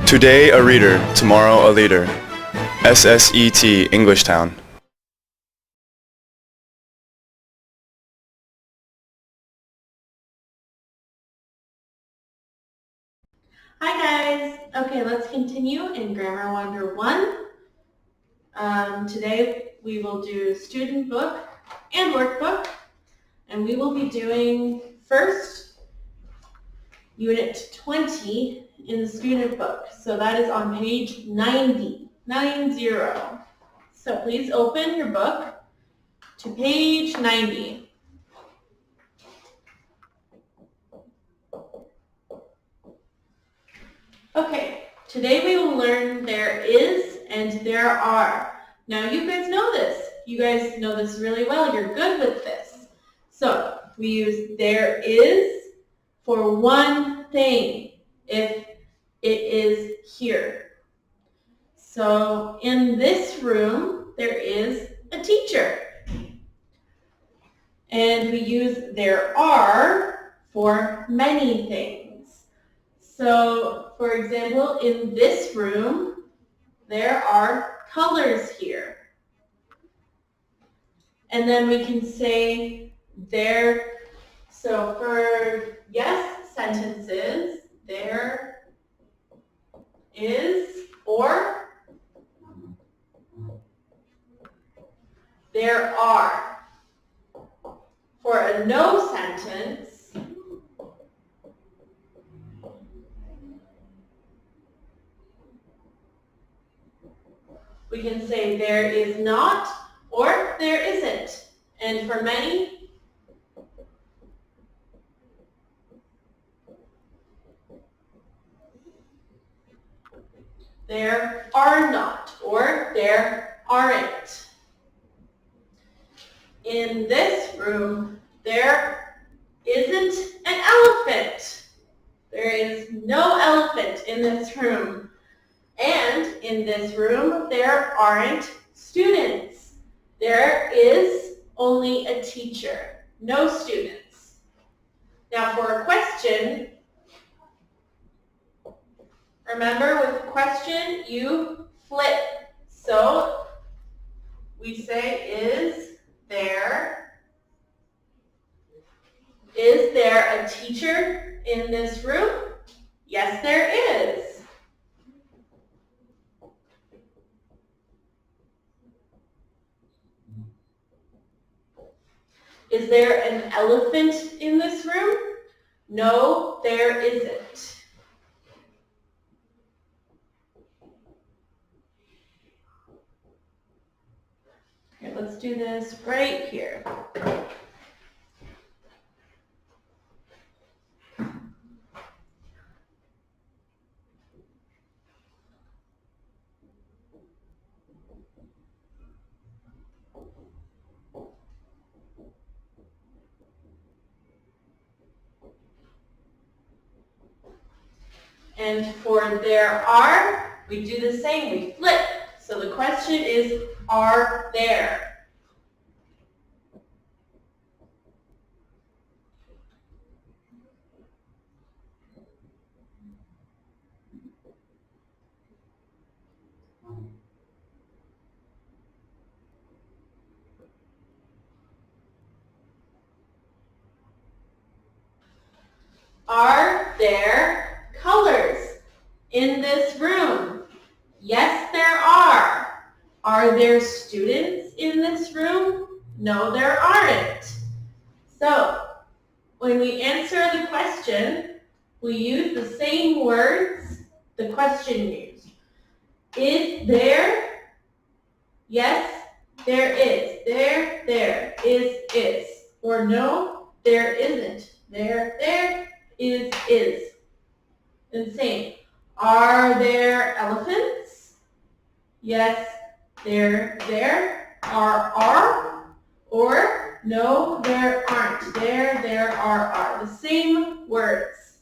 Today a reader, tomorrow a leader. SSET Englishtown. Hi guys! Okay, let's continue in Grammar Wonder-1. Today we will do student book and workbook, and we will be doing first Unit 20 in the student book. So that is on page 90. So please open your book to page 90. Okay, today we will learn there is and there are. Now you guys know this. You guys know this really well. You're good with this. So we use there is for one thing if it is here. So in this room there is a teacher. And we use there are for many things. So, for example, in this room, there are colors here. And then we can say there, so for yes sentences, there is or there are. For a no sentence, we can say there is not or there isn't. And for many, there are not or there aren't. In this room, there isn't an elephant. There is no elephant in this room. And in this room, there aren't students. There is only a teacher, no students. Now for a question, remember with a question, you flip. So we say is there a teacher in this room? Yes, there is. Is there an elephant in this room? No, there isn't. Okay, let's do this right here. And for there are, we do the same, we flip. So the question is, are there? Are there colors in this room? Yes, there are. Are there students in this room? No, there aren't. So, when we answer the question, we use the same words the question used. Is there? Yes, there is. There is. Or no, there isn't. There is. And same. Are there elephants? Yes, there are. Or no, there aren't. There are. The same words.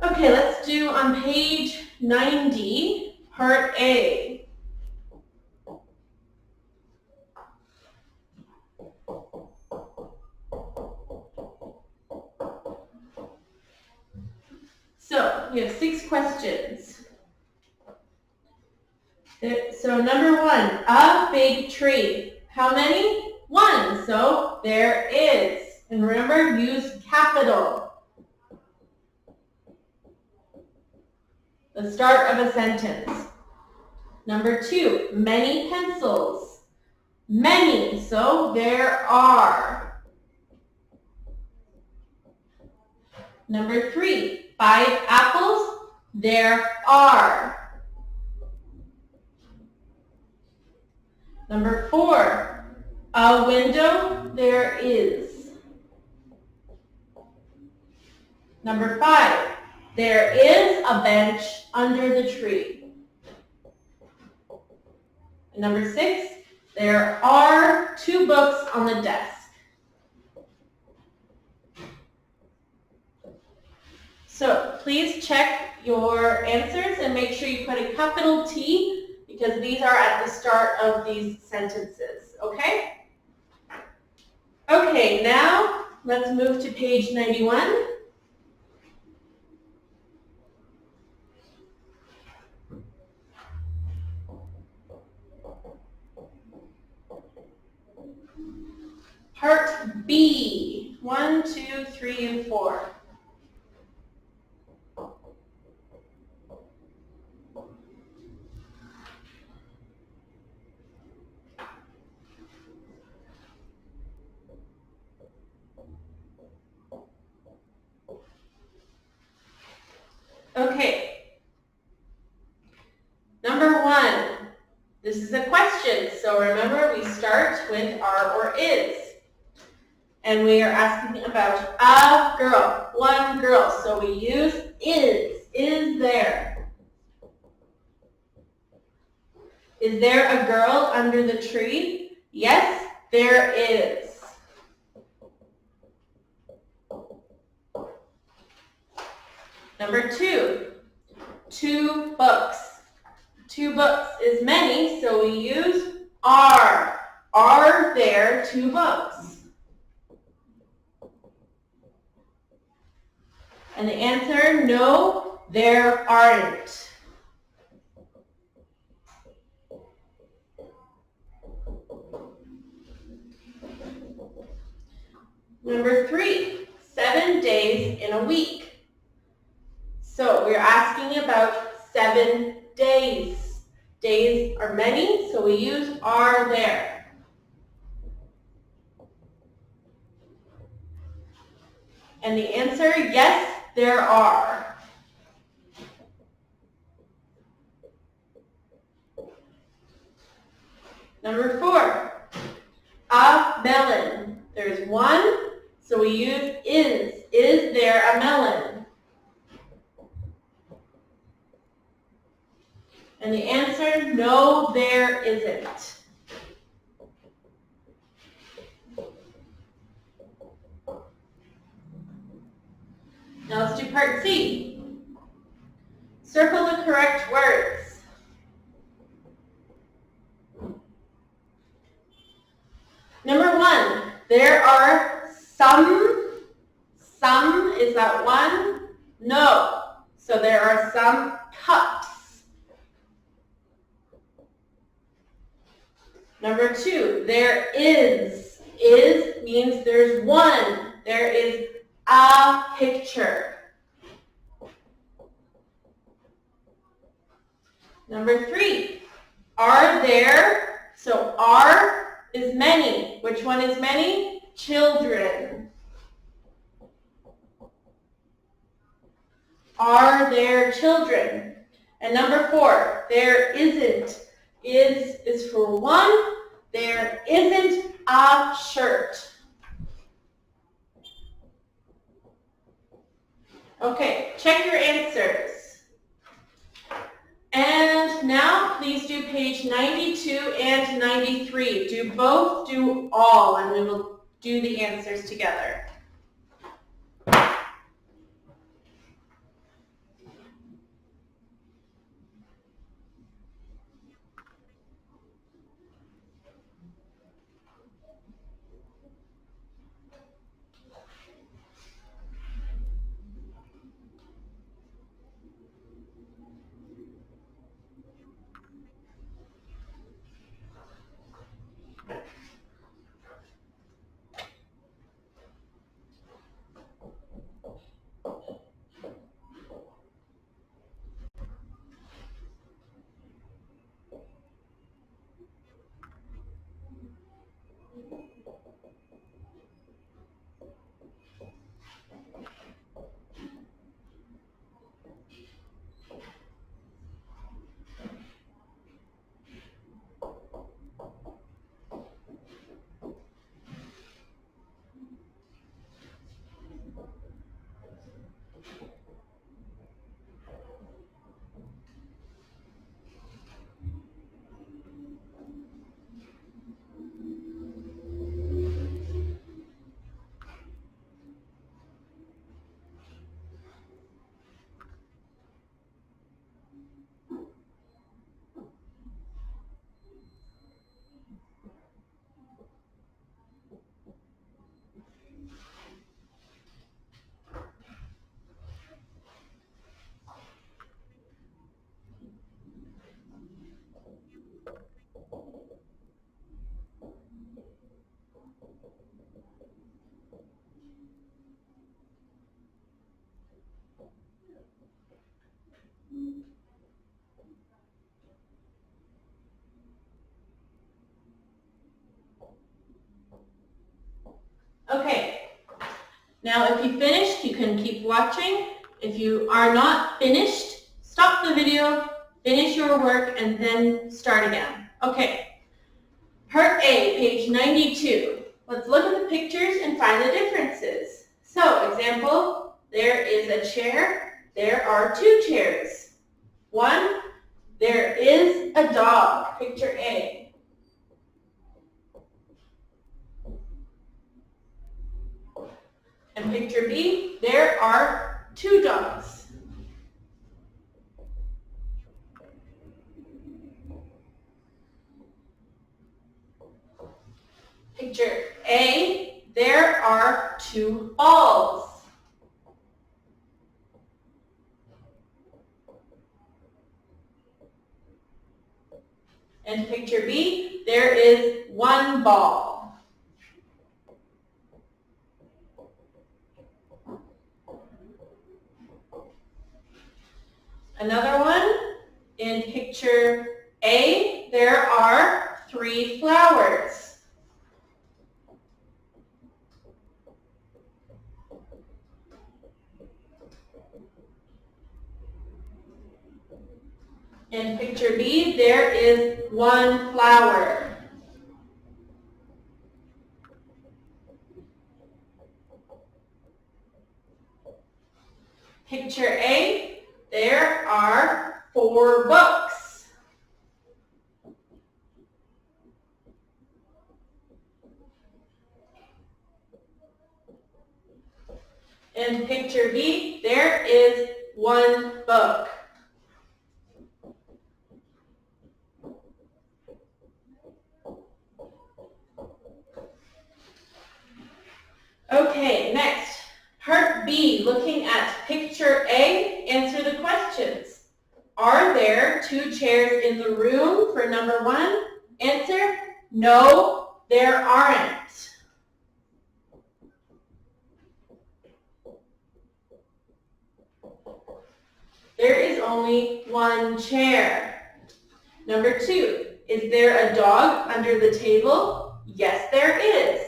Okay, let's do on page 90, part A. So we have 6 questions. So number 1, a big tree. How many? 1. So there is. And remember, use capital. The start of a sentence. Number 2, many pencils. Many, so there are. Number 3, 5 apples. There are. Number 4, a window. There is. Number 5, there is a bench under the tree. And number 6, there are 2 books on the desk. So please check your answers and make sure you put a capital T because these are at the start of these sentences, okay? Okay, now let's move to page 91. Part B, 1, 2, 3, and 4. Okay. Number 1, this is a question, so remember we start with are or is. And we are asking about a girl, one girl. So we use is there. Is there a girl under the tree? Yes, there is. Number 2, 2 books. 2 books is many, so we use are. Are there 2 books? And the answer, no, there aren't. Number 3, 7 days in a week. So we're asking about 7 days. Days are many, so we use are there. And the answer, yes, there are. Number 4, a melon. There's 1, so we use is. Is there a melon? And the answer, no, there isn't. Now let's do part C. Circle the correct words. Number 1, there are some. Some, is that 1? No. So there are some cups. Number 2, there is. Is means there's 1. There is a picture. Number 3, are there, so are is many. Which one is many? Children. Are there children? And number 4, there isn't. Is for 1. There isn't a shirt. Okay, check your answers. And now please do page 92 and 93. Do both, do all, and we will do the answers together. Now, if you finished, you can keep watching. If you are not finished, stop the video, finish your work, and then start again. Okay. Part A, page 92. Let's look at the pictures and find the differences. So, example, there is a chair. There are two chairs. One, there is a dog. Picture A. And picture B, there are two dogs. Picture A, there are two balls. And picture B, there is one ball. Another one, in picture A, there are three flowers. In picture B, there is one flower. Picture A, there are four books. In picture B, there is one book. Okay, next, part B, looking at picture A, answer the questions. Are there two chairs in the room for number one? Answer, no, there aren't. There is only one chair. Number two, is there a dog under the table? Yes, there is.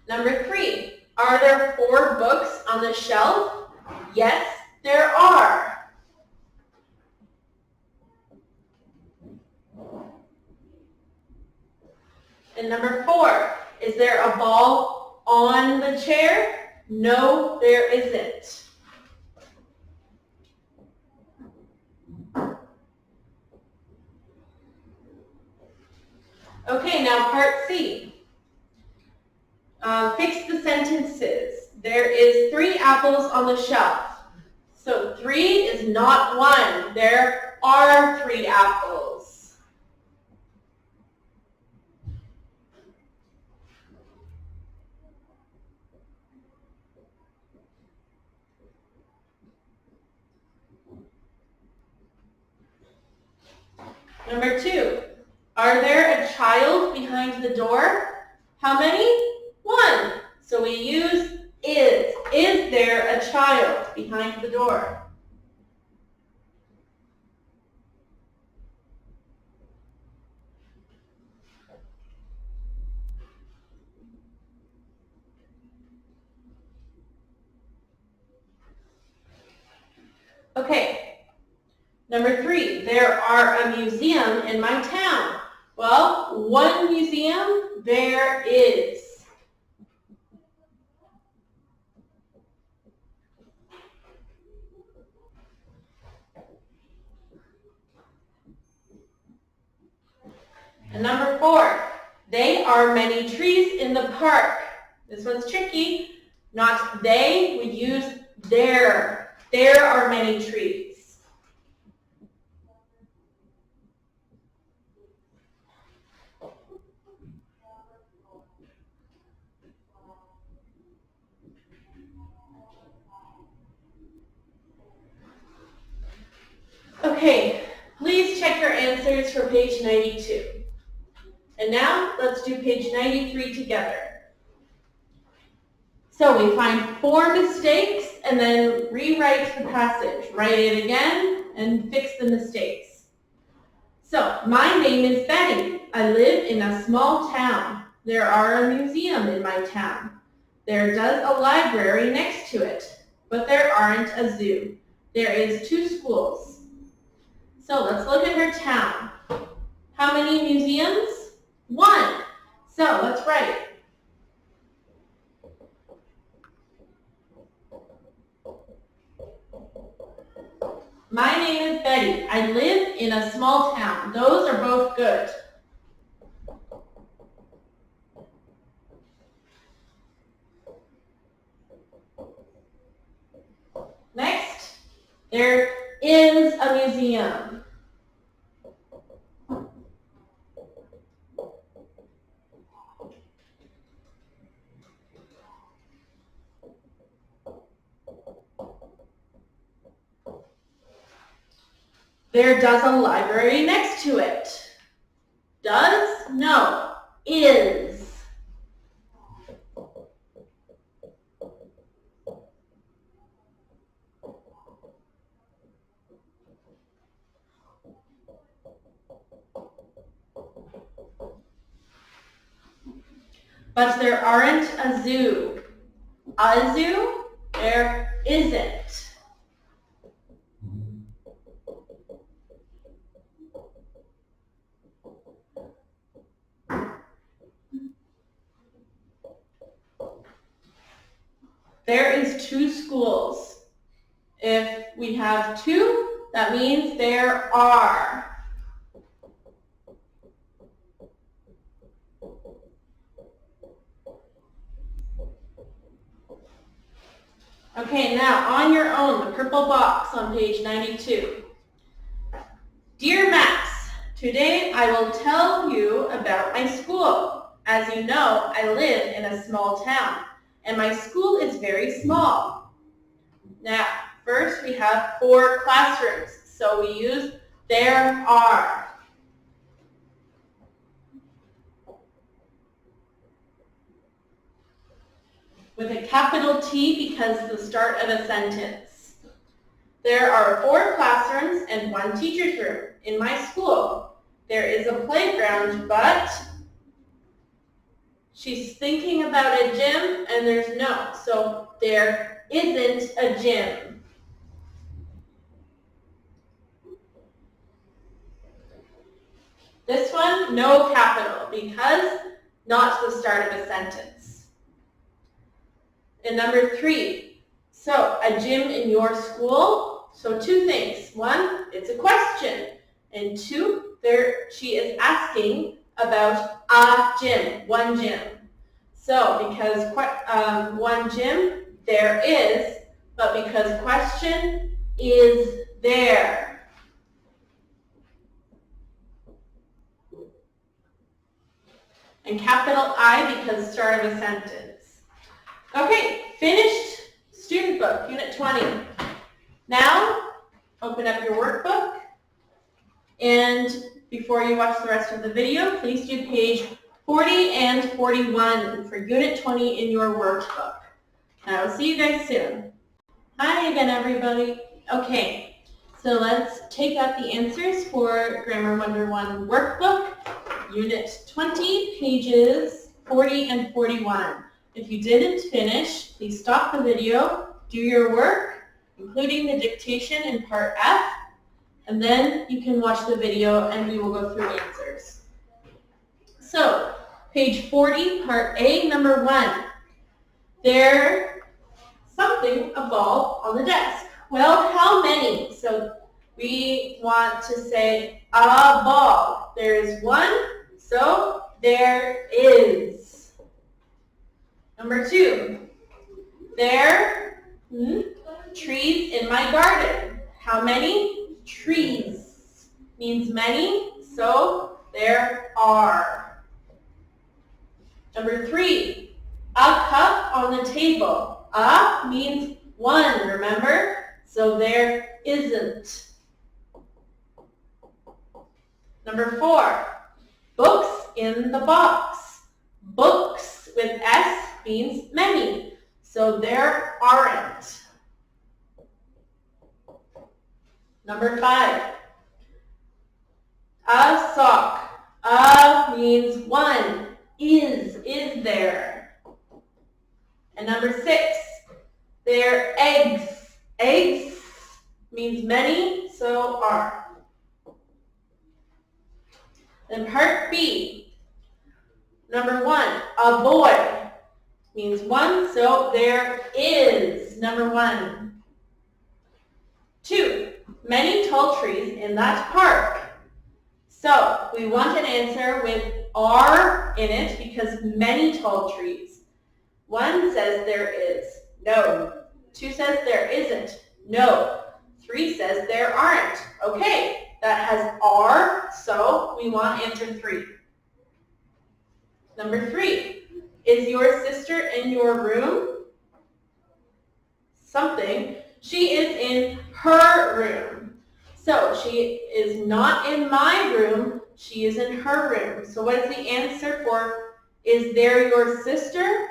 Number three, are there four books on the shelf? Yes, there are. And number four, is there a ball on the chair? No, there isn't. Okay, now part C. Fix the sentences. There is 3 apples on the shelf. So 3 is not 1. There are 3 apples. Number 2, are there a child behind the door? How many? 1. So we use is. Is there a child behind the door? Okay. Number 3, there are a museum in my town. Well, one museum there is. And number 4, there are many trees in the park. This one's tricky. Not they, we use there. There are many trees. Okay, please check your answers for page 92. And now, let's do page 93 together. So we find 4 mistakes and then rewrite the passage. Write it again and fix the mistakes. So, my name is Betty. I live in a small town. There are a museum in my town. There does a library next to it, but there aren't a zoo. There is 2 schools. So let's look at her town. How many museums? 1. So let's write. My name is Betty. I live in a small town. Those are both good. Next, there is a museum. There does a library next to it. Does? No. Is. But there aren't a zoo. A zoo? There isn't. There is 2 schools. If we have 2, that means there are. Okay, now on your own, the purple box on page 92. Dear Max, today I will tell you about my school. As you know, I live in a small town, and my school is very small. Now, first we have 4 classrooms, so we use there are. With a capital T because the start of a sentence. There are 4 classrooms and 1 teacher's room. In my school, there is a playground, but she's thinking about a gym and there's no. So there isn't a gym. This one, no capital because not the start of a sentence. And number 3, so a gym in your school. So 2 things. 1, it's a question. And 2, she is asking about a gym, 1 gym. So because 1 gym, there is, but because question is there. And capital I because start of a sentence. Okay, finished student book, Unit 20. Now, open up your workbook. And before you watch the rest of the video, please do page 40 and 41 for Unit 20 in your workbook. And I will see you guys soon. Hi again, everybody. Okay, so let's take out the answers for Grammar Wonder-1 workbook, Unit 20, pages 40 and 41. If you didn't finish, please stop the video, do your work, including the dictation in part F, and then you can watch the video and we will go through answers. So, page 40, part A, number 1. There's something, a ball, on the desk. Well, how many? So, we want to say a ball. There is 1, so there is. Number 2, there trees in my garden. How many? Trees means many, so there are. Number 3, a cup on the table. A means 1, remember? So there isn't. Number 4, books in the box. Books with S means many, so there aren't. Number 5, A sock. A means one. Is there. And number 6, they're eggs. Eggs means many, so are. Then part B. Number 1, a boy means one, so there is number 1. 2, many tall trees in that park. So we want an answer with are in it because many tall trees. 1 says there is. No. 2 says there isn't. No. 3 says there aren't. Okay, that has are, so we want answer 3. Number 3, is your sister in your room? Something. She is in her room. So she is not in my room, she is in her room. So what is the answer for, is there your sister?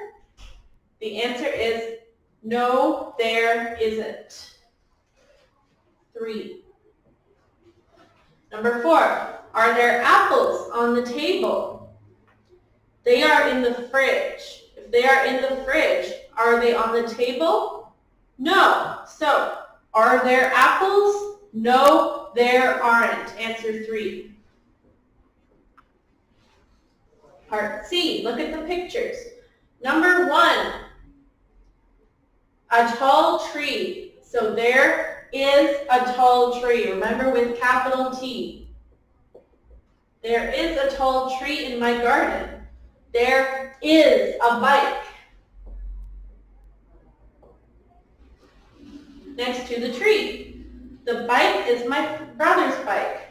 The answer is, no, there isn't. 3. Number 4, are there apples on the table? They are in the fridge. If they are in the fridge, are they on the table? No. So, are there apples? No, there aren't. Answer 3. Part C, look at the pictures. Number 1, a tall tree. So there is a tall tree. Remember with capital T. There is a tall tree in my garden. There is a bike. Next to the tree. The bike is my brother's bike.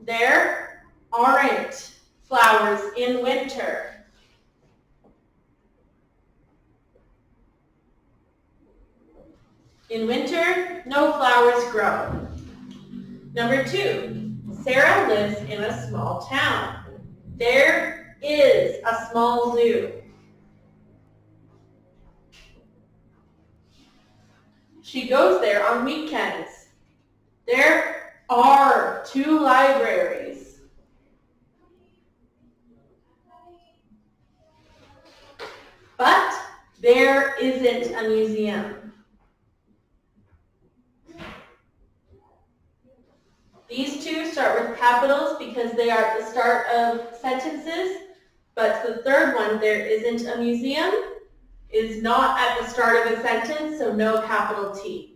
There aren't flowers in winter. In winter, no flowers grow. Number 2, Sarah lives in a small town. There is a small zoo. She goes there on weekends. There are 2 libraries. But there isn't a museum. These 2 start with capitals because they are at the start of sentences, but the third one, there isn't a museum, is not at the start of a sentence, so no capital T.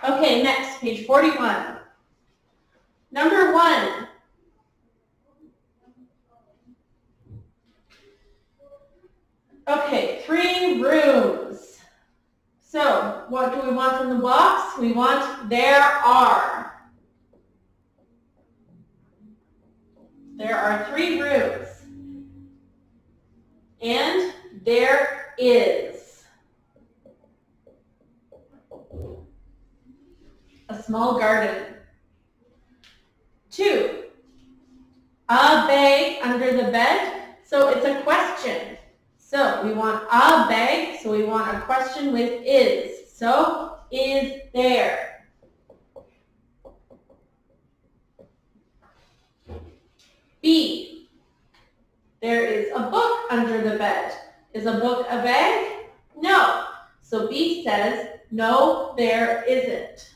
Okay, next, page 41. Number 1. Okay, 3 rooms. So, what do we want from the box? We want there are. There are 3 rooms. And there is a small garden. 2, a bag under the bed. So it's a question. So we want a bag, so we want a question with is. So, is there? B, there is a book under the bed. Is a book a bag? No. So B says, no, there isn't.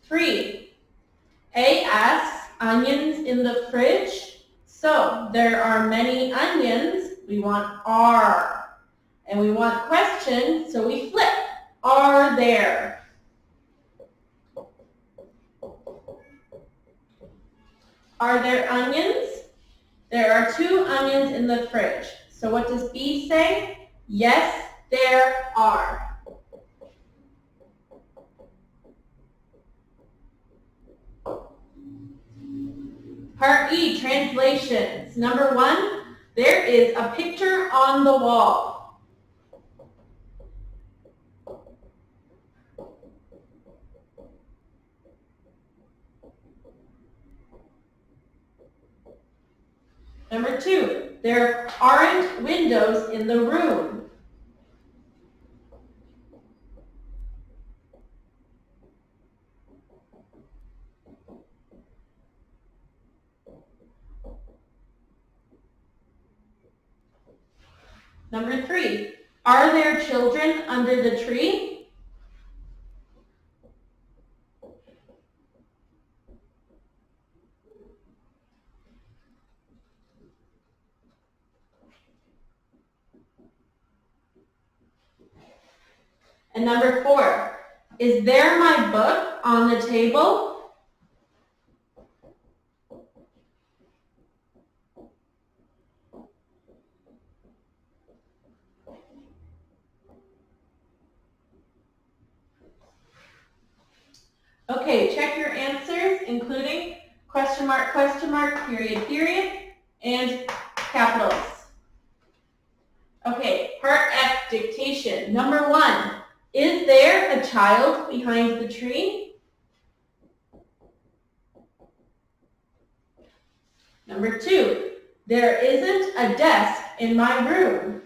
3, A asks, onions in the fridge? So there are many onions. We want are. And we want question, so we flip. Are there? Are there onions? There are 2 onions in the fridge. So what does B say? Yes, there are. Part E, translations. Number 1, there is a picture on the wall. Number 2, there aren't windows in the room. Number 3, are there children under the tree? And number 4, is there my book on the table? Okay, check your answers, including question mark, period, period, and capitals. Okay, part F, dictation. Number 1, is there a child behind the tree? Number 2, there isn't a desk in my room.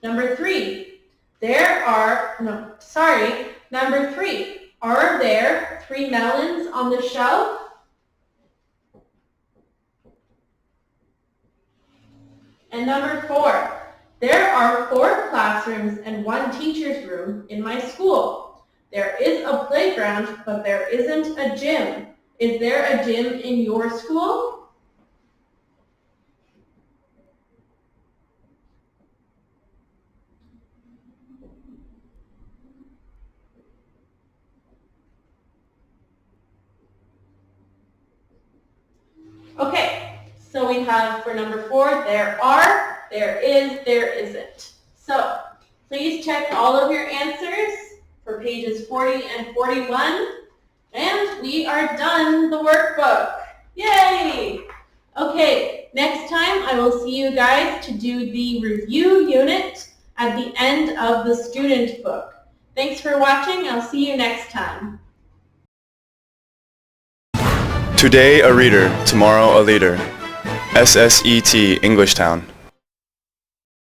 Number 3, Number 3, are there 3 melons on the shelf? And number 4, there are 4 classrooms and 1 teacher's room in my school. There is a playground, but there isn't a gym. Is there a gym in your school? Okay, so we have for number 4, there are, there is, there isn't. So please check all of your answers for pages 40 and 41. And we are done the workbook. Yay! Okay, next time I will see you guys to do the review unit at the end of the student book. Thanks for watching. I'll see you next time. Today a reader, tomorrow a leader. SSET Englishtown.